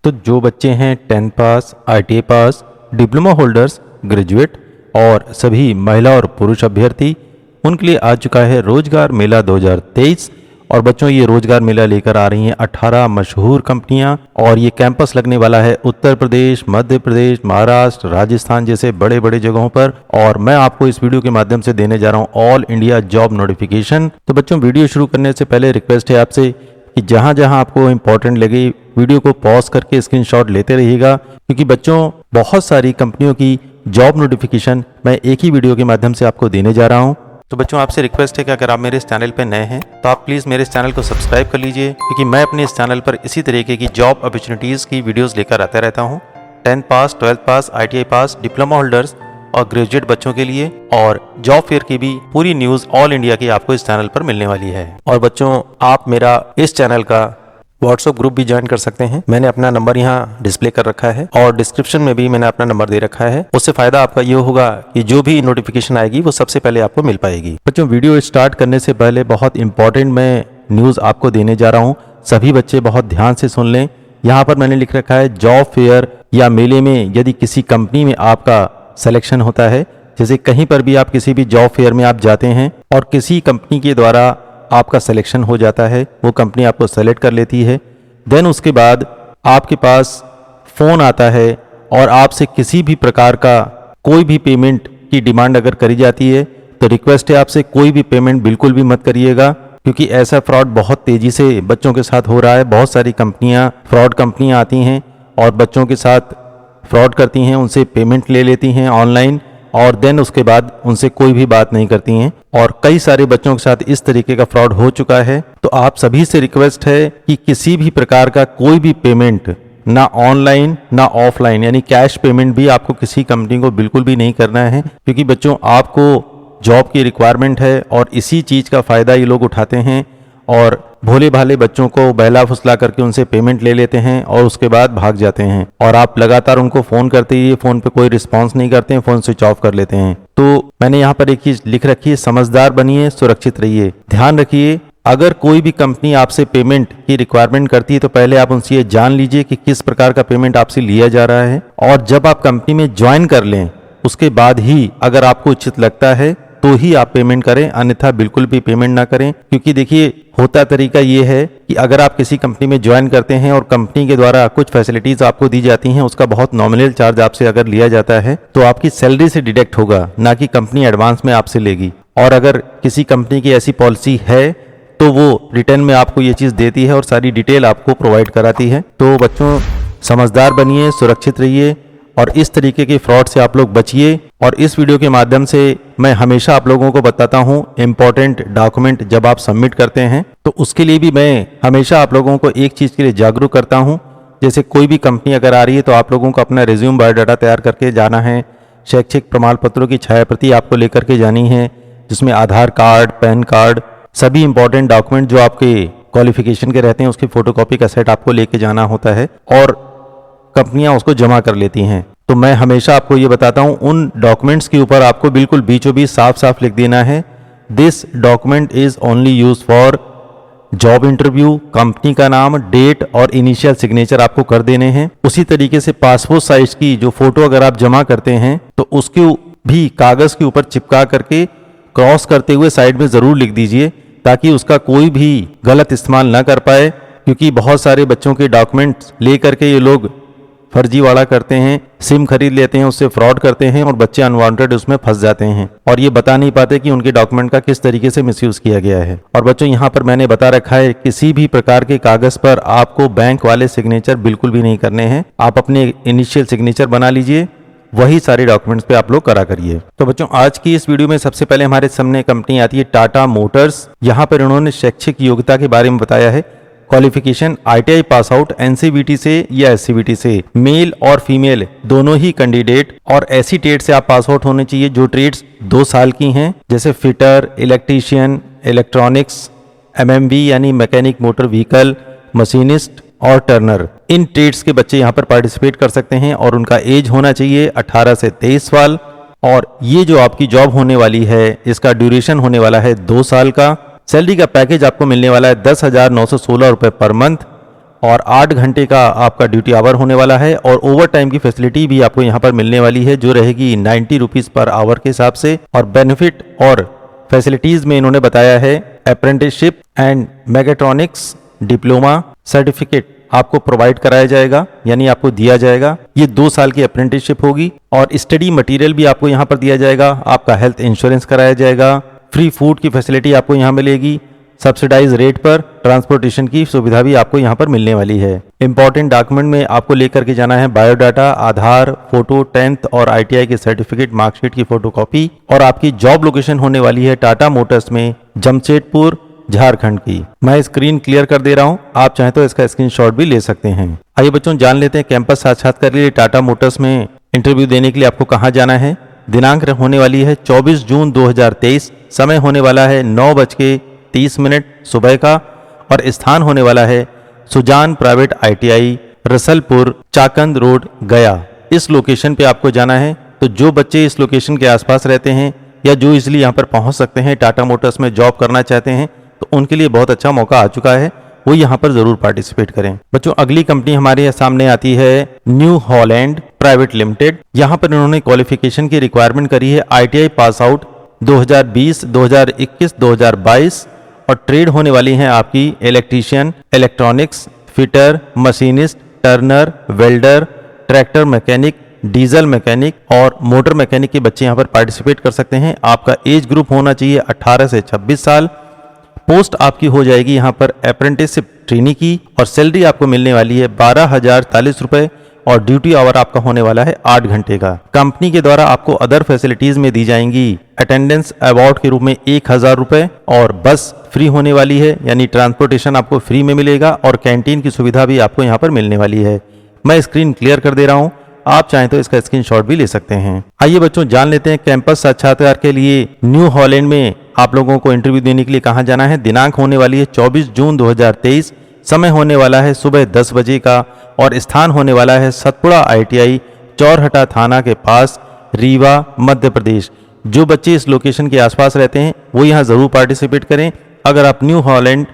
तो जो बच्चे हैं 10 पास, ITI पास, डिप्लोमा होल्डर्स, ग्रेजुएट और सभी महिला और पुरुष अभ्यर्थी, उनके लिए आ चुका है रोजगार मेला 2023। और बच्चों ये रोजगार मेला लेकर आ रही हैं 18 मशहूर कंपनियां और ये कैंपस लगने वाला है उत्तर प्रदेश, मध्य प्रदेश, महाराष्ट्र, राजस्थान जैसे बड़े बड़े जगहों पर। और मैं आपको इस वीडियो के माध्यम से देने जा रहा हूं ऑल इंडिया जॉब नोटिफिकेशन। तो बच्चों वीडियो शुरू करने से पहले रिक्वेस्ट है आपसे कि जहां जहां आपको इंपॉर्टेंट लगे वीडियो को पॉज करके स्क्रीनशॉट लेते रहिएगा, क्योंकि बच्चों बहुत सारी कंपनियों की जॉब नोटिफिकेशन मैं एक ही वीडियो के माध्यम से आपको देने जा रहा हूं। तो बच्चों आपसे रिक्वेस्ट है कि अगर आप मेरे इस चैनल पर नए हैं तो आप प्लीज़ मेरे इस चैनल को सब्सक्राइब कर लीजिए, क्योंकि मैं अपने इस चैनल पर इसी तरीके की जॉब अपॉर्चुनिटीज़ की वीडियोस लेकर आता रहता हूं। 10 पास, 12 पास, ITI पास, डिप्लोमा होल्डर्स और ग्रेजुएट बच्चों के लिए और जॉब फेयर की भी पूरी न्यूज़ ऑल इंडिया की आपको इस चैनल पर मिलने वाली है। और बच्चों आप मेरा इस चैनल का व्हाट्सएप ग्रुप भी ज्वाइन कर सकते हैं। मैंने अपना नंबर यहाँ डिस्प्ले कर रखा है और डिस्क्रिप्शन में भी मैंने अपना नंबर दे रखा है। उससे फायदा आपका ये होगा कि जो भी नोटिफिकेशन आएगी वो सबसे पहले आपको मिल पाएगी। बच्चों वीडियो स्टार्ट करने से पहले बहुत इंपॉर्टेंट मैं न्यूज़ आपको देने जा रहा हूँ, सभी बच्चे बहुत ध्यान से सुन लें। यहाँ पर मैंने लिख रखा है जॉब फेयर या मेले में यदि किसी कंपनी में आपका सिलेक्शन होता है, जैसे कहीं पर भी आप किसी भी जॉब फेयर में आप जाते हैं और किसी कंपनी के द्वारा आपका सिलेक्शन हो जाता है, वो कंपनी आपको सेलेक्ट कर लेती है, देन उसके बाद आपके पास फ़ोन आता है और आपसे किसी भी प्रकार का कोई भी पेमेंट की डिमांड अगर करी जाती है तो रिक्वेस्ट है आपसे कोई भी पेमेंट बिल्कुल भी मत करिएगा, क्योंकि ऐसा फ्रॉड बहुत तेज़ी से बच्चों के साथ हो रहा है। बहुत सारी कंपनियां फ्रॉड कंपनियां आती हैं और बच्चों के साथ फ्रॉड करती हैं, उनसे पेमेंट ले लेती हैं ऑनलाइन और देन उसके बाद उनसे कोई भी बात नहीं करती हैं। और कई सारे बच्चों के साथ इस तरीके का फ्रॉड हो चुका है। तो आप सभी से रिक्वेस्ट है कि किसी भी प्रकार का कोई भी पेमेंट ना ऑनलाइन ना ऑफलाइन यानी कैश पेमेंट भी आपको किसी कंपनी को बिल्कुल भी नहीं करना है, क्योंकि बच्चों आपको जॉब की रिक्वायरमेंट है और इसी चीज़ का फ़ायदा ये लोग उठाते हैं और भोले भाले बच्चों को बहला फुसला करके उनसे पेमेंट ले लेते हैं और उसके बाद भाग जाते हैं। और आप लगातार उनको फ़ोन करते ही फ़ोन पे कोई रिस्पांस नहीं करते हैं, फ़ोन स्विच ऑफ कर लेते हैं। तो मैंने यहाँ पर एक चीज़ लिख रखी है, समझदार बनिए, सुरक्षित रहिए। ध्यान रखिए अगर कोई भी कंपनी आपसे पेमेंट की रिक्वायरमेंट करती है तो पहले आप उनसे ये जान लीजिए कि किस प्रकार का पेमेंट आपसे लिया जा रहा है, और जब आप कंपनी में ज्वाइन कर लें उसके बाद ही अगर आपको उचित लगता है तो ही आप पेमेंट करें, अन्यथा बिल्कुल भी पेमेंट ना करें। क्योंकि देखिए होता तरीका ये है कि अगर आप किसी कंपनी में ज्वाइन करते हैं और कंपनी के द्वारा कुछ फैसिलिटीज आपको दी जाती हैं, उसका बहुत नॉमिनल चार्ज आपसे अगर लिया जाता है तो आपकी सैलरी से डिडक्ट होगा, ना कि कंपनी एडवांस में आपसे लेगी। और अगर किसी कंपनी की ऐसी पॉलिसी है तो वो रिटर्न में आपको ये चीज़ देती है और सारी डिटेल आपको प्रोवाइड कराती है। तो बच्चों समझदार बनिए, सुरक्षित रहिए और इस तरीके के फ्रॉड से आप लोग बचिए। और इस वीडियो के माध्यम से मैं हमेशा आप लोगों को बताता हूं इंपॉर्टेंट डॉक्यूमेंट जब आप सबमिट करते हैं तो उसके लिए भी मैं हमेशा आप लोगों को एक चीज़ के लिए जागरूक करता हूं। जैसे कोई भी कंपनी अगर आ रही है तो आप लोगों को अपना रिज्यूम बायोडाटा तैयार करके जाना है, शैक्षिक प्रमाण पत्रों की छायाप्रति आपको लेकर के जानी है, जिसमें आधार कार्ड, पैन कार्ड, सभी इंपॉर्टेंट डॉक्यूमेंट जो आपके क्वालिफिकेशन के रहते हैं उसकी फोटोकॉपी का सेट आपको लेके जाना होता है और कंपनियां उसको जमा कर लेती हैं। तो मैं हमेशा आपको ये बताता हूं उन डॉक्यूमेंट्स के ऊपर आपको बिल्कुल बीचों बीच साफ साफ लिख देना है, this document is only use for job interview, company का नाम, डेट और इनिशियल सिग्नेचर आपको कर देने हैं। उसी तरीके से पासपोर्ट साइज की जो फोटो अगर आप जमा करते हैं तो उसके भी कागज के ऊपर चिपका करके क्रॉस करते हुए साइड में जरूर लिख दीजिए, ताकि उसका कोई भी गलत इस्तेमाल ना कर पाए। क्योंकि बहुत सारे बच्चों के डॉक्यूमेंट्स ले करके ये लोग फर्जीवाड़ा करते हैं, सिम खरीद लेते हैं, उससे फ्रॉड करते हैं और बच्चे अनवांटेड उसमें फंस जाते हैं और ये बता नहीं पाते कि उनके डॉक्यूमेंट का किस तरीके से मिसयूज किया गया है। और बच्चों यहाँ पर मैंने बता रखा है किसी भी प्रकार के कागज पर आपको बैंक वाले सिग्नेचर बिल्कुल भी नहीं करने हैं। आप अपने इनिशियल सिग्नेचर बना लीजिए, वही सारे डॉक्यूमेंट्स पे आप लोग करा करिए। तो बच्चों आज की इस वीडियो में सबसे पहले हमारे सामने कंपनी आती है टाटा मोटर्स। यहाँ पर उन्होंने शैक्षिक योग्यता के बारे में बताया है, qualification ITI pass out NCVT से या SCVT से, मेल और फीमेल दोनों ही कैंडिडेट, और ऐसी ट्रेड से आप पास आउट होने चाहिए जो ट्रेड्स 2 साल की हैं, जैसे फिटर, इलेक्ट्रीशियन, इलेक्ट्रॉनिक्स, MMV यानी मैकेनिक मोटर व्हीकल, मशीनिस्ट और टर्नर। इन ट्रेड्स के बच्चे यहाँ पर पार्टिसिपेट कर सकते हैं और उनका एज होना चाहिए 18 से 23 साल। और ये जो आपकी जॉब होने वाली है इसका ड्यूरेशन होने वाला है 2 साल का। सैलरी का पैकेज आपको मिलने वाला है 10,916 रुपये पर मंथ। और 8 घंटे का आपका ड्यूटी आवर होने वाला है और ओवर टाइम की फैसिलिटी भी आपको यहाँ पर मिलने वाली है जो रहेगी 90 रुपीज़ पर आवर के हिसाब से। और बेनिफिट और फैसिलिटीज़ में इन्होंने बताया है apprenticeship and mechatronics diploma certificate आपको प्रोवाइड कराया जाएगा, यानी आपको दिया जाएगा। ये 2 साल की अप्रेंटिसशिप होगी और स्टडी मटेरियल भी आपको यहाँ पर दिया जाएगा। आपका हेल्थ इंश्योरेंस कराया जाएगा, फ्री फूड की फैसिलिटी आपको यहाँ मिलेगी, सब्सिडाइज रेट पर ट्रांसपोर्टेशन की सुविधा भी आपको यहाँ पर मिलने वाली है। इंपॉर्टेंट डॉक्यूमेंट में आपको लेकर के जाना है बायोडाटा, आधार, फोटो, 10th और ITI के सर्टिफिकेट, मार्कशीट की फोटोकॉपी। और आपकी जॉब लोकेशन होने वाली है टाटा मोटर्स में जमशेदपुर झारखंड की। मैं स्क्रीन क्लियर कर दे रहा हूं, आप चाहें तो इसका स्क्रीनशॉट भी ले सकते हैं। आइए बच्चों जान लेते हैं कैंपस साक्षात्कार के लिए टाटा मोटर्स में इंटरव्यू देने के लिए आपको कहां जाना है। दिनांक होने वाली है 24 जून 2023, समय होने वाला है 9:30 सुबह का और स्थान होने वाला है Sujan private ITI Rasalpur Chakand road Gaya. इस लोकेशन पे आपको जाना है। तो जो बच्चे इस लोकेशन के आसपास रहते हैं या जो इजिली यहाँ पर पहुँच सकते हैं, टाटा मोटर्स में जॉब करना चाहते हैं, तो उनके लिए बहुत अच्छा मौका आ चुका है, वो यहाँ पर जरूर पार्टिसिपेट करें। बच्चों अगली कंपनी हमारे सामने आती है न्यू हॉलैंड प्राइवेट लिमिटेड। यहाँ पर इन्होंने क्वालिफिकेशन की रिक्वायरमेंट करी है ITI पास आउट 2020, 2021, 2022 और ट्रेड होने वाली हैं आपकी electrician, electronics, fitter, machinist, Turner, welder, tractor mechanic, diesel mechanic और मोटर मैकेनिक के बच्चे यहाँ पर पार्टिसिपेट कर सकते हैं। आपका एज ग्रुप होना चाहिए 18 से 26 साल। पोस्ट आपकी हो जाएगी यहाँ पर अप्रेंटिसशिप ट्रेनी की और सैलरी आपको मिलने वाली है 12,040 रुपए और ड्यूटी आवर आपका होने वाला है 8 घंटे का। कंपनी के द्वारा आपको अदर फैसिलिटीज में दी जाएंगी अटेंडेंस अवार्ड के रूप में 1,000 रुपए और बस फ्री होने वाली है, यानी ट्रांसपोर्टेशन आपको फ्री में मिलेगा और कैंटीन की सुविधा भी आपको यहाँ पर मिलने वाली है। मैं स्क्रीन क्लियर कर दे रहा हूँ, आप चाहें तो इसका स्क्रीनशॉट भी ले सकते हैं। आइए बच्चों जान लेते हैं कैंपस साक्षात्कार के लिए न्यू हॉलैंड में आप लोगों को इंटरव्यू देने के लिए कहां जाना है। दिनांक होने वाली है 24 जून 2023, समय होने वाला है सुबह 10 बजे का और स्थान होने वाला है सतपुड़ा ITI चौरहटा थाना के पास, रीवा, मध्य प्रदेश। जो बच्चे इस लोकेशन के आसपास रहते हैं वो यहाँ जरूर पार्टिसिपेट करें अगर आप न्यू हॉलैंड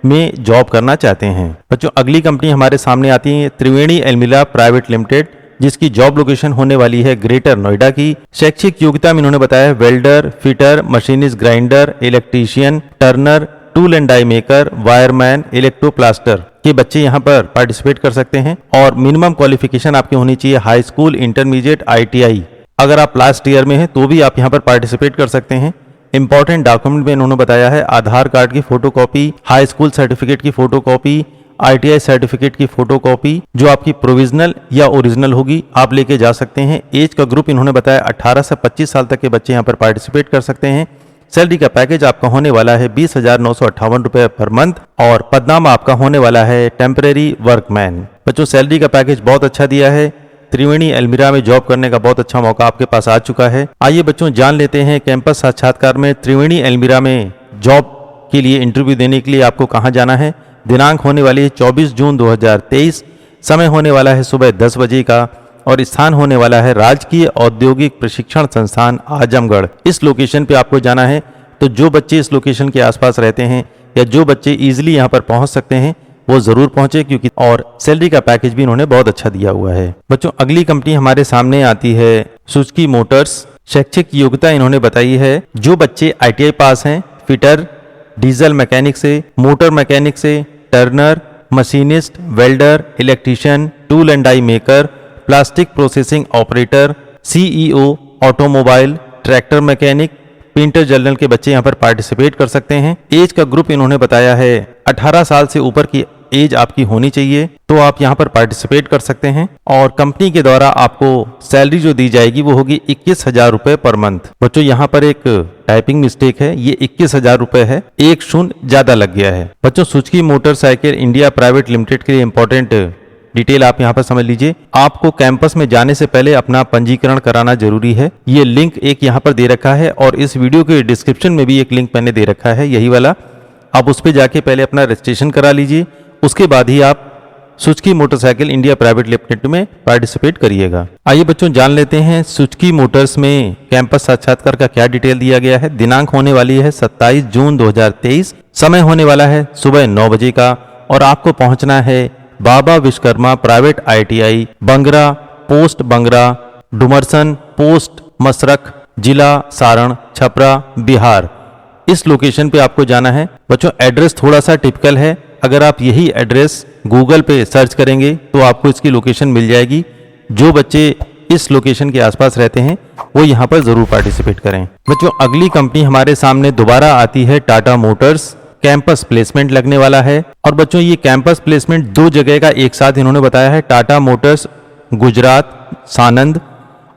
में जॉब करना चाहते हैं। बच्चों अगली कंपनी हमारे सामने आती है त्रिवेणी एल्मिला प्राइवेट लिमिटेड, जिसकी जॉब लोकेशन होने वाली है ग्रेटर नोएडा की। शैक्षिक योग्यता में इन्होंने बताया welder, fitter, machinist, grinder, electrician, turner, tool and die maker, wireman, electroplater के बच्चे यहाँ पर पार्टिसिपेट कर सकते हैं। और मिनिमम क्वालिफिकेशन आपकी होनी चाहिए हाई स्कूल, इंटरमीडिएट, ITI। अगर आप लास्ट ईयर में हैं तो भी आप यहाँ पर पार्टिसिपेट कर सकते हैं। इंपॉर्टेंट डॉक्यूमेंट में इन्होंने बताया है आधार कार्ड की फोटोकॉपी, हाई स्कूल सर्टिफिकेट की फोटोकॉपी, ITI सर्टिफिकेट की फोटोकॉपी जो आपकी प्रोविजनल या ओरिजिनल होगी आप लेके जा सकते हैं। एज का ग्रुप इन्होंने बताया 18 से 25 साल तक के बच्चे यहाँ पर पार्टिसिपेट कर सकते हैं। सैलरी का पैकेज आपका होने वाला है 20,958 रुपए पर मंथ और पदनाम आपका होने वाला है टेम्परेरी वर्कमैन। बच्चों सैलरी का पैकेज बहुत अच्छा दिया है। त्रिवेणी एल्मिरा में जॉब करने का बहुत अच्छा मौका आपके पास आ चुका है। आइए बच्चों जान लेते हैं कैंपस साक्षात्कार में त्रिवेणी एल्मिरा में जॉब के लिए इंटरव्यू देने के लिए आपको कहाँ जाना है। दिनांक होने वाली है 24 जून 2023, समय होने वाला है सुबह 10 बजे का और स्थान होने वाला है राजकीय औद्योगिक प्रशिक्षण संस्थान आजमगढ़। इस लोकेशन पे आपको जाना है। तो जो बच्चे इस लोकेशन के आसपास रहते हैं या जो बच्चे इजीली यहाँ पर पहुँच सकते हैं वो जरूर पहुंचे, क्योंकि और सैलरी का पैकेज भी इन्होंने बहुत अच्छा दिया हुआ है। बच्चों अगली कंपनी हमारे सामने आती है सुजुकी मोटर्स। शैक्षिक योग्यता इन्होंने बताई है जो बच्चे ITI पास हैं, फिटर, डीजल मैकेनिक से, मोटर मैकेनिक से, turner, machinist, welder, electrician, tool and die maker, plastic processing operator, CEO, automobile, tractor mechanic, painter general के बच्चे यहाँ पर पार्टिसिपेट कर सकते हैं। एज का ग्रुप इन्होंने बताया है 18 साल से ऊपर की एज आपकी होनी चाहिए, तो आप यहाँ पर पार्टिसिपेट कर सकते हैं। और कंपनी के द्वारा आपको सैलरी जो दी जाएगी वो होगी 21,000 रुपए पर मंथ। बच्चों यहाँ पर एक टाइपिंग मिस्टेक है, ये 21,000 रुपए है, एक शून्य ज्यादा लग गया है। बच्चों Suzuki motorcycle India private limited के लिए इंपॉर्टेंट डिटेल आप यहाँ पर समझ लीजिए। आपको कैंपस में जाने से पहले अपना पंजीकरण कराना जरूरी है। ये लिंक एक यहाँ पर दे रखा है और इस वीडियो के डिस्क्रिप्शन में भी एक लिंक मैंने दे रखा है, यही वाला। आप उस पर जाके पहले अपना रजिस्ट्रेशन करा लीजिए, उसके बाद ही आप Suzuki motorcycle India private limited में पार्टिसिपेट करिएगा। आइए बच्चों जान लेते हैं सुजुकी मोटर्स में कैंपस साक्षात्कार का क्या डिटेल दिया गया है। दिनांक होने वाली है 27 जून 2023, समय होने वाला है सुबह 9 बजे का और आपको पहुंचना है बाबा विश्वकर्मा प्राइवेट ITI बंगरा पोस्ट बंगरा डुमरसन पोस्ट मसरख जिला सारण छपरा बिहार। इस लोकेशन पे आपको जाना है। बच्चों एड्रेस थोड़ा सा टिपिकल है, अगर आप यही एड्रेस गूगल पे सर्च करेंगे तो आपको इसकी लोकेशन मिल जाएगी। जो बच्चे इस लोकेशन के आसपास रहते हैं वो यहाँ पर जरूर पार्टिसिपेट करें। बच्चों अगली कंपनी हमारे सामने दोबारा आती है टाटा मोटर्स। कैंपस प्लेसमेंट लगने वाला है और बच्चों ये कैंपस प्लेसमेंट 2 जगह का एक साथ इन्होंने बताया है। टाटा मोटर्स गुजरात सानंद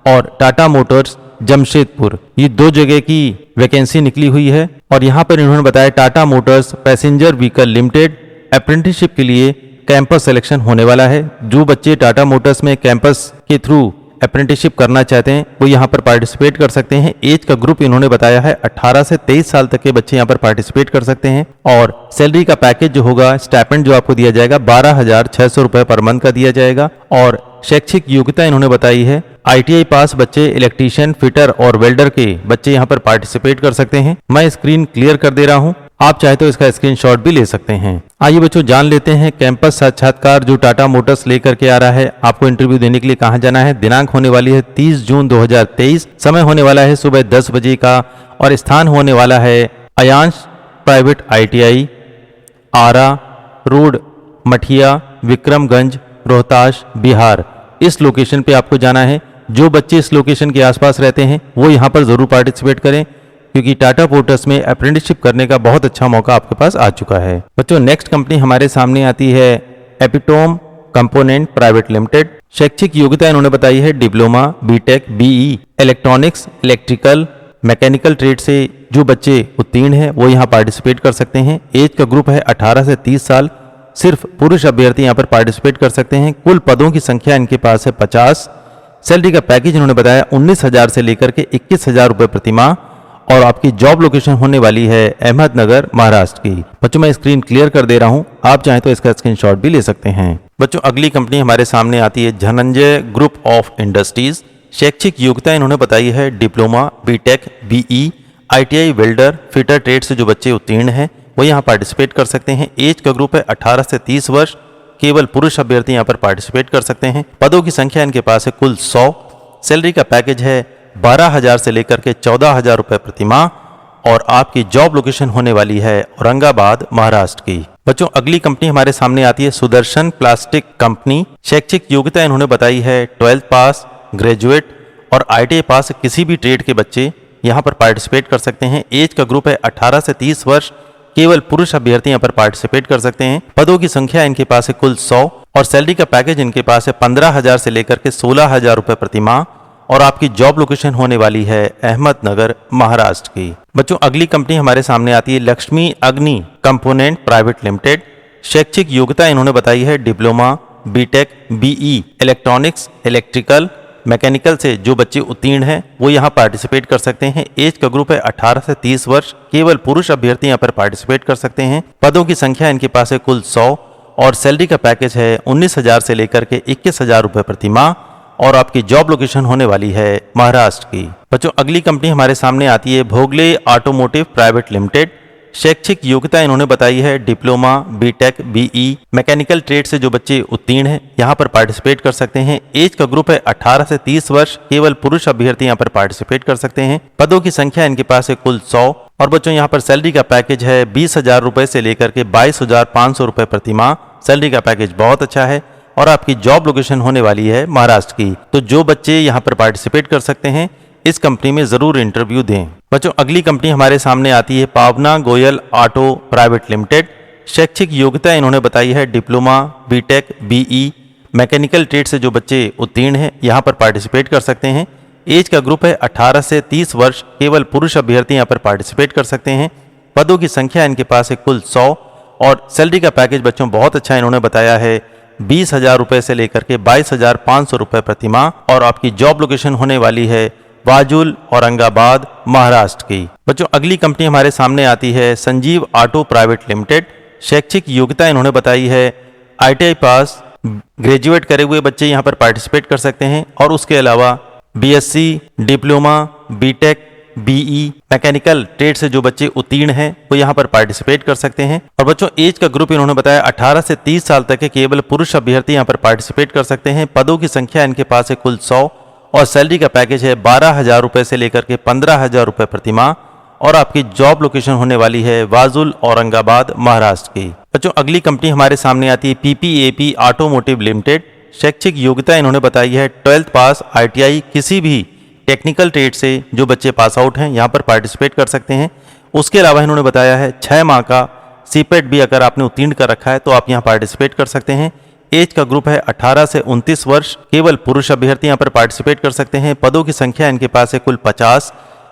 और टाटा मोटर्स जमशेदपुर, ये 2 जगह की वैकेंसी निकली हुई है। और यहाँ पर इन्होंने बताया Tata Motors passenger vehicle limited apprenticeship के लिए कैंपस सिलेक्शन होने वाला है। जो बच्चे टाटा मोटर्स में कैंपस के थ्रू अप्रेंटिसशिप करना चाहते हैं वो यहाँ पर पार्टिसिपेट कर सकते हैं। एज का ग्रुप इन्होंने बताया है 18 से 23 साल तक के बच्चे यहाँ पर पार्टिसिपेट कर सकते हैं। और सैलरी का पैकेज जो होगा, स्टाइपेंड जो आपको दिया जाएगा 12,600 रुपए पर मंथ का दिया जाएगा। और शैक्षिक योग्यता इन्होंने बताई है ITI पास बच्चे, इलेक्ट्रीशियन, फिटर और वेल्डर के बच्चे यहाँ पर पार्टिसिपेट कर सकते हैं। मैं स्क्रीन क्लियर कर दे रहा हूँ, आप चाहे तो इसका स्क्रीनशॉट भी ले सकते हैं। आइए बच्चों जान लेते हैं कैंपस साक्षात्कार जो टाटा मोटर्स लेकर के आ रहा है। आपको इंटरव्यू देने के लिए कहाँ जाना है। दिनांक होने वाली है 30 जून 2023, समय होने वाला है सुबह 10 बजे का और स्थान होने वाला है अयांश प्राइवेट ITI आरा रोड मठिया विक्रमगंज रोहतास बिहार। इस लोकेशन पे आपको जाना है। जो बच्चे इस लोकेशन के आसपास रहते हैं वो यहाँ पर जरूर पार्टिसिपेट करें, क्योंकि टाटा मोटर्स में अप्रेंटिसशिप करने का बहुत अच्छा मौका आपके पास आ चुका है। बच्चों नेक्स्ट कंपनी हमारे सामने आती है एपिटोम कंपोनेंट प्राइवेट लिमिटेड। शैक्षिक योग्यता इन्होंने बताई है diploma BTech BE electronics electrical mechanical trade से जो बच्चे उत्तीर्ण हैं वो यहाँ पार्टिसिपेट कर सकते हैं। एज का ग्रुप है 18 से 30 साल। सिर्फ पुरुष अभ्यर्थी यहाँ पर पार्टिसिपेट कर सकते हैं। कुल पदों की संख्या इनके पास है 50। सैलरी का पैकेज इन्होंने बताया 19,000 से लेकर के 21,000 रुपए प्रति माह। और आपकी जॉब लोकेशन होने वाली है अहमदनगर महाराष्ट्र की। बच्चों मैं स्क्रीन क्लियर कर दे रहा हूं, आप चाहें तो इसका स्क्रीनशॉट भी ले सकते हैं। बच्चों अगली कंपनी हमारे सामने आती है धनंजय ग्रुप ऑफ इंडस्ट्रीज। शैक्षिक योग्यता इन्होंने बताई है diploma BTech BE ITI welder fitter trade से जो बच्चे उत्तीर्ण हैं वो यहाँ पार्टिसिपेट कर सकते हैं। एज का ग्रुप है 18 से 30 वर्ष। केवल पुरुष अभ्यर्थी यहाँ पर पार्टिसिपेट कर सकते हैं। पदों की संख्या इनके पास है कुल 100। सैलरी का पैकेज है 12,000 से लेकर के 14,000 रुपए प्रति माह। और आपकी जॉब लोकेशन होने वाली है औरंगाबाद महाराष्ट्र की। बच्चों अगली कंपनी हमारे सामने आती है सुदर्शन प्लास्टिक कंपनी। शैक्षिक योग्यता इन्होंने बताई है 12th पास ग्रेजुएट और ITI पास किसी भी ट्रेड के बच्चे यहाँ पर पार्टिसिपेट कर सकते हैं। एज का ग्रुप है 18 से 30 वर्ष। केवल पुरुष अभ्यर्थी यहाँ पर पार्टिसिपेट कर सकते हैं। पदों की संख्या इनके पास है कुल 100 और सैलरी का पैकेज इनके पास है 15,000 से लेकर के 16,000 रुपए प्रति माह। और आपकी जॉब लोकेशन होने वाली है अहमदनगर महाराष्ट्र की। बच्चों अगली कंपनी हमारे सामने आती है लक्ष्मी अग्नि कंपोनेंट प्राइवेट लिमिटेड। शैक्षिक योग्यता इन्होंने बताई है diploma BTech BE electronics electrical mechanical से जो बच्चे उत्तीर्ण हैं वो यहाँ पार्टिसिपेट कर सकते हैं। एज का ग्रुप है 18 से 30 वर्ष। केवल पुरुष अभ्यर्थी यहाँ पर पार्टिसिपेट कर सकते हैं। पदों की संख्या इनके पास है कुल 100 और सैलरी का पैकेज है 19,000 से लेकर के 21,000 रुपए प्रति माह। और आपकी जॉब लोकेशन होने वाली है महाराष्ट्र की। बच्चों अगली कंपनी हमारे सामने आती है भोगले ऑटोमोटिव प्राइवेट लिमिटेड। शैक्षिक योग्यता इन्होंने बताई है diploma BTech BE mechanical trade से जो बच्चे उत्तीर्ण हैं यहाँ पर पार्टिसिपेट कर सकते हैं। एज का ग्रुप है 18 से 30 वर्ष। केवल पुरुष अभ्यर्थी यहाँ पर पार्टिसिपेट कर सकते हैं। पदों की संख्या इनके पास है कुल 100 और बच्चों यहाँ पर सैलरी का पैकेज है 20,000 रुपए से लेकर के 22,500 रुपए प्रति माह। सैलरी का पैकेज बहुत अच्छा है और आपकी जॉब लोकेशन होने वाली है महाराष्ट्र की। तो जो बच्चे यहाँ पर पार्टिसिपेट कर सकते हैं इस कंपनी में जरूर इंटरव्यू दें। बच्चों अगली कंपनी हमारे सामने आती है पावना गोयल ऑटो प्राइवेट लिमिटेड। शैक्षिक योग्यता इन्होंने बताई है diploma BTech BE mechanical trade से जो बच्चे उत्तीर्ण हैं यहाँ पर पार्टिसिपेट कर सकते हैं। एज का ग्रुप है 18 से 30 वर्ष। केवल पुरुष अभ्यर्थी यहाँ पर पार्टिसिपेट कर सकते हैं। पदों की संख्या इनके पास है कुल 100 और सैलरी का पैकेज बच्चों बहुत अच्छा इन्होंने बताया है 20,000 रुपए से लेकर के 22,500 रुपए प्रति माह। और आपकी जॉब लोकेशन होने वाली है वाजुल औरंगाबाद महाराष्ट्र की। बच्चों अगली कंपनी हमारे सामने आती है संजीव ऑटो प्राइवेट लिमिटेड। शैक्षिक योग्यता इन्होंने बताई है ITI पास ग्रेजुएट करे हुए बच्चे यहाँ पर पार्टिसिपेट कर सकते हैं। और उसके अलावा BSc diploma BTech BE, mechanical trade से जो बच्चे उत्तीर्ण हैं वो यहाँ पर पार्टिसिपेट कर सकते हैं। और बच्चों एज का ग्रुप इन्होंने बताया 18 से 30 साल तक के केवल पुरुष अभ्यर्थी यहाँ पर पार्टिसिपेट कर सकते हैं। पदों की संख्या इनके पास है कुल 100 और सैलरी का पैकेज है 12,000 रुपये से लेकर के 15,000 रुपये प्रति माह। और आपकी जॉब लोकेशन होने वाली है वाजुल, औरंगाबाद, महाराष्ट्र की। बच्चों अगली कंपनी हमारे सामने आती है पीपीएपी ऑटोमोटिव लिमिटेड। शैक्षिक योग्यता इन्होंने बताई है 12th पास, आईटीआई, किसी भी टेक्निकल ट्रेड से जो बच्चे पास आउट हैं यहाँ पर पार्टिसिपेट कर सकते हैं। उसके अलावा इन्होंने बताया है 6 माह का सीपेट भी अगर आपने उत्तीर्ण कर रखा है तो आप यहाँ पार्टिसिपेट कर सकते हैं। एज का ग्रुप है 18 से 29 वर्ष, केवल पुरुष अभ्यर्थी यहाँ पर पार्टिसिपेट कर सकते हैं। पदों की संख्या इनके पास है कुल 50।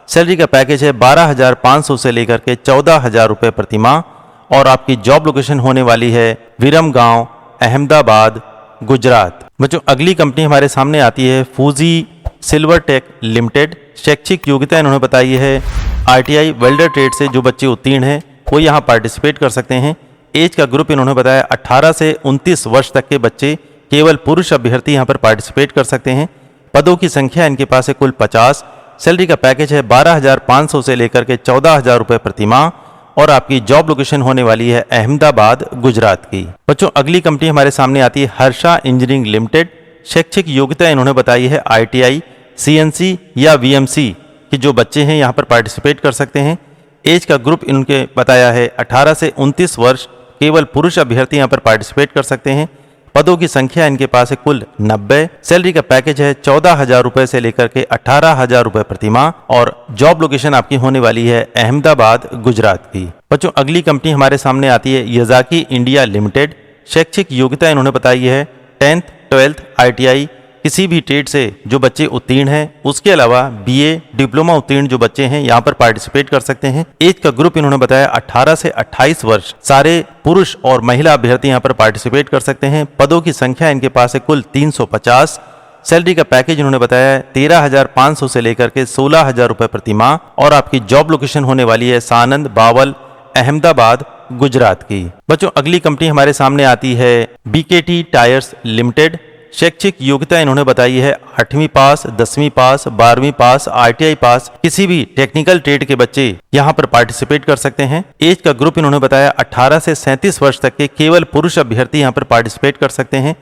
सैलरी का पैकेज है 12,500 से लेकर के 14,000 रुपये प्रति माह। और आपकी जॉब लोकेशन होने वाली है विरमगांव, अहमदाबाद, गुजरात। बच्चों अगली कंपनी हमारे सामने आती है फूजी सिल्वर टेक लिमिटेड। शैक्षिक योग्यता इन्होंने बताई है आईटीआई वेल्डर ट्रेड से जो बच्चे उत्तीर्ण हैं वो यहाँ पार्टिसिपेट कर सकते हैं। एज का ग्रुप इन्होंने बताया 18 से 29 वर्ष तक के बच्चे, केवल पुरुष अभ्यर्थी यहाँ पर पार्टिसिपेट कर सकते हैं। पदों की संख्या इनके पास है कुल 50। सैलरी का पैकेज है 12,500 से लेकर के 14,000 रुपये प्रति माह। और आपकी जॉब लोकेशन होने वाली है अहमदाबाद, गुजरात की। बच्चों अगली कंपनी हमारे सामने आती है हर्षा इंजीनियरिंग लिमिटेड। शैक्षिक योग्यता इन्होंने बताई है आईटीआई, सीएनसी या वीएमसी कि जो बच्चे हैं यहाँ पर पार्टिसिपेट कर सकते हैं। एज का ग्रुप इनके बताया है 18 से 29 वर्ष, केवल पुरुष अभ्यर्थी यहाँ पर पार्टिसिपेट कर सकते हैं। पदों की संख्या इनके पास है कुल 90। सैलरी का पैकेज है 14,000 रुपये से लेकर के 18,000 रुपये प्रति माह। और जॉब लोकेशन आपकी होने वाली है अहमदाबाद, गुजरात की। बच्चों अगली कंपनी हमारे सामने आती है याजाकी इंडिया लिमिटेड। शैक्षिक योग्यता इन्होंने बताई है 10th, 12th, आईटीआई, किसी भी ट्रेड से जो बच्चे उत्तीर्ण हैं। उसके अलावा बीए, डिप्लोमा उत्तीर्ण जो बच्चे हैं यहाँ पर पार्टिसिपेट कर सकते हैं। एज का ग्रुप इन्होंने बताया 18 से 28 वर्ष, सारे पुरुष और महिला अभ्यर्थी यहाँ पर पार्टिसिपेट कर सकते हैं। पदों की संख्या इनके पास है कुल 350। सैलरी का पैकेज इन्होंने बताया है 13,500 से लेकर के 16,000 रुपये प्रति माह। और आपकी जॉब लोकेशन होने वाली है सानंद, बावल, अहमदाबाद, गुजरात की। बच्चों अगली कंपनी हमारे सामने आती है बीकेटी टायर्स लिमिटेड। शैक्षिक योग्यता इन्होंने बताई है 8वीं पास, 10वीं पास, 12वीं पास, आईटीआई पास, किसी भी टेक्निकल ट्रेड के बच्चे यहाँ पर पार्टिसिपेट कर सकते हैं। एज का ग्रुप इन्होंने बताया 18 से 37 वर्ष तक के केवल पुरुष अभ्यर्थी यहाँ पर पार्टिसिपेट कर सकते हैं।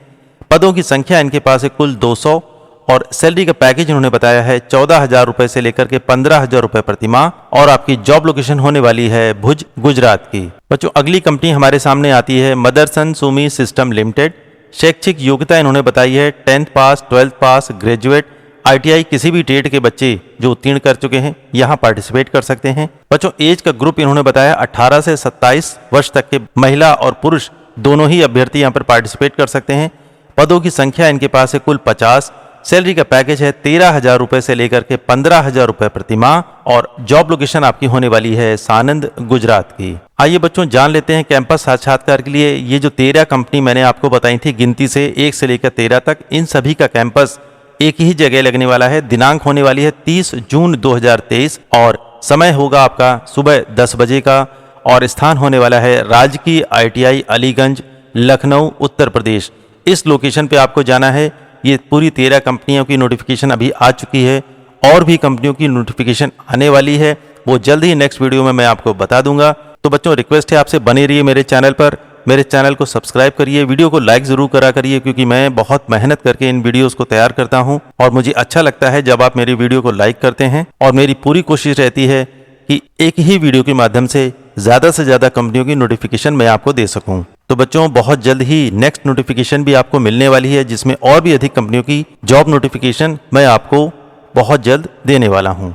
पदों की संख्या इनके पास है कुल 200। और सैलरी का पैकेज इन्होंने बताया है 14,000 रुपये से लेकर के 15,000 रुपये प्रति माह। और आपकी जॉब लोकेशन होने वाली है भुज, गुजरात की। बच्चों अगली कंपनी हमारे सामने आती है मदरसन सुमी सिस्टम लिमिटेड। शैक्षिक योग्यता इन्होंने बताई है 10th पास, 12th पास, ग्रेजुएट, आईटीआई, किसी भी ट्रेड के बच्चे जो उत्तीर्ण कर चुके हैं यहाँ पार्टिसिपेट कर सकते हैं। बच्चों एज का ग्रुप इन्होंने बताया 18 से 27 वर्ष तक के महिला और पुरुष दोनों ही अभ्यर्थी यहाँ पर पार्टिसिपेट कर सकते हैं। पदों की संख्या इनके पास है कुल 50। सैलरी का पैकेज है 13,000 रुपये से लेकर के 15,000 रुपये प्रति माह। और जॉब लोकेशन आपकी होने वाली है सानंद, गुजरात की। आइए बच्चों जान लेते हैं कैंपस साक्षात्कार के लिए ये जो 13 कंपनी मैंने आपको बताई थी गिनती से 1 से लेकर 13 तक, इन सभी का कैंपस एक ही जगह लगने वाला है। दिनांक होने वाली है 30 जून 2023 और समय होगा आपका सुबह 10 बजे का। और स्थान होने वाला है राजकीय आईटीआई अलीगंज, लखनऊ, उत्तर प्रदेश। इस लोकेशन पे आपको जाना है। ये पूरी 13 कंपनियों की नोटिफिकेशन अभी आ चुकी है और भी कंपनियों की नोटिफिकेशन आने वाली है, वो जल्द ही नेक्स्ट वीडियो में मैं आपको बता दूंगा। तो बच्चों रिक्वेस्ट है आपसे बने रहिए मेरे चैनल पर, मेरे चैनल को सब्सक्राइब करिए, वीडियो को लाइक जरूर करा करिए क्योंकि मैं बहुत मेहनत करके इन वीडियोस को तैयार करता हूं और मुझे अच्छा लगता है जब आप मेरी वीडियो को लाइक करते हैं। और मेरी पूरी कोशिश रहती है कि एक ही वीडियो के माध्यम से ज़्यादा कंपनियों की नोटिफिकेशन मैं आपको दे सकूं। तो बच्चों बहुत जल्द ही नेक्स्ट नोटिफिकेशन भी आपको मिलने वाली है जिसमें और भी अधिक कंपनियों की जॉब नोटिफिकेशन मैं आपको बहुत जल्द देने वाला हूं।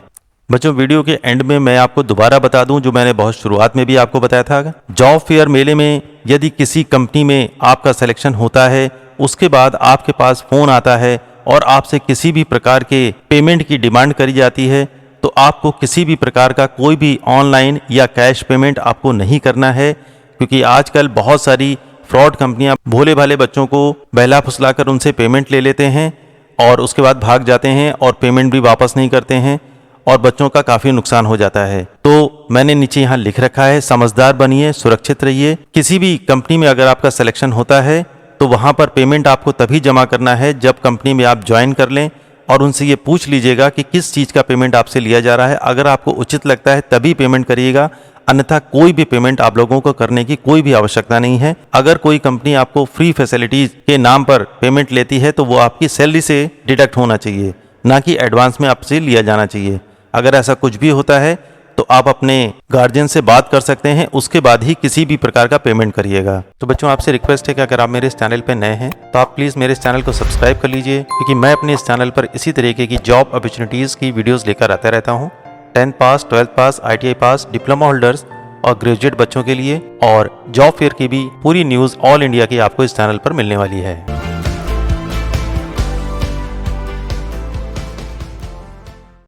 बच्चों वीडियो के एंड में मैं आपको दोबारा बता दूं जो मैंने बहुत शुरुआत में भी आपको बताया था, जॉब फेयर मेले में यदि किसी कंपनी में आपका सिलेक्शन होता है उसके बाद आपके पास फ़ोन आता है और आपसे किसी भी प्रकार के पेमेंट की डिमांड करी जाती है तो आपको किसी भी प्रकार का कोई भी ऑनलाइन या कैश पेमेंट आपको नहीं करना है क्योंकि आजकल बहुत सारी फ्रॉड कंपनियां भोले भाले बच्चों को बहला फुसला कर उनसे पेमेंट ले लेते हैं और उसके बाद भाग जाते हैं और पेमेंट भी वापस नहीं करते हैं और बच्चों का काफ़ी नुकसान हो जाता है। तो मैंने नीचे यहाँ लिख रखा है, समझदार बनिए, सुरक्षित रहिए। किसी भी कंपनी में अगर आपका सिलेक्शन होता है तो वहाँ पर पेमेंट आपको तभी जमा करना है जब कंपनी में आप ज्वाइन कर लें और उनसे ये पूछ लीजिएगा कि किस चीज़ का पेमेंट आपसे लिया जा रहा है। अगर आपको उचित लगता है तभी पेमेंट करिएगा, अन्यथा कोई भी पेमेंट आप लोगों को करने की कोई भी आवश्यकता नहीं है। अगर कोई कंपनी आपको फ्री फैसिलिटीज के नाम पर पेमेंट लेती है तो वो आपकी सैलरी से डिडक्ट होना चाहिए, ना कि एडवांस में आपसे लिया जाना चाहिए। अगर ऐसा कुछ भी होता है तो आप अपने गार्जियन से बात कर सकते हैं, उसके बाद ही किसी भी प्रकार का पेमेंट करिएगा। तो बच्चों, आपसे रिक्वेस्ट है कि अगर आप मेरे इस चैनल पर नए हैं तो आप प्लीज़ मेरे इस चैनल को सब्सक्राइब कर लीजिए, क्योंकि मैं अपने इस चैनल पर इसी तरीके की जॉब अपॉर्चुनिटीज़ की वीडियोज़ लेकर आता रहता हूँ। 10th पास, 12th पास, ITI पास, डिप्लोमा होल्डर्स और ग्रेजुएट बच्चों के लिए, और जॉब फेयर की भी पूरी न्यूज़ ऑल इंडिया की आपको इस चैनल पर मिलने वाली है।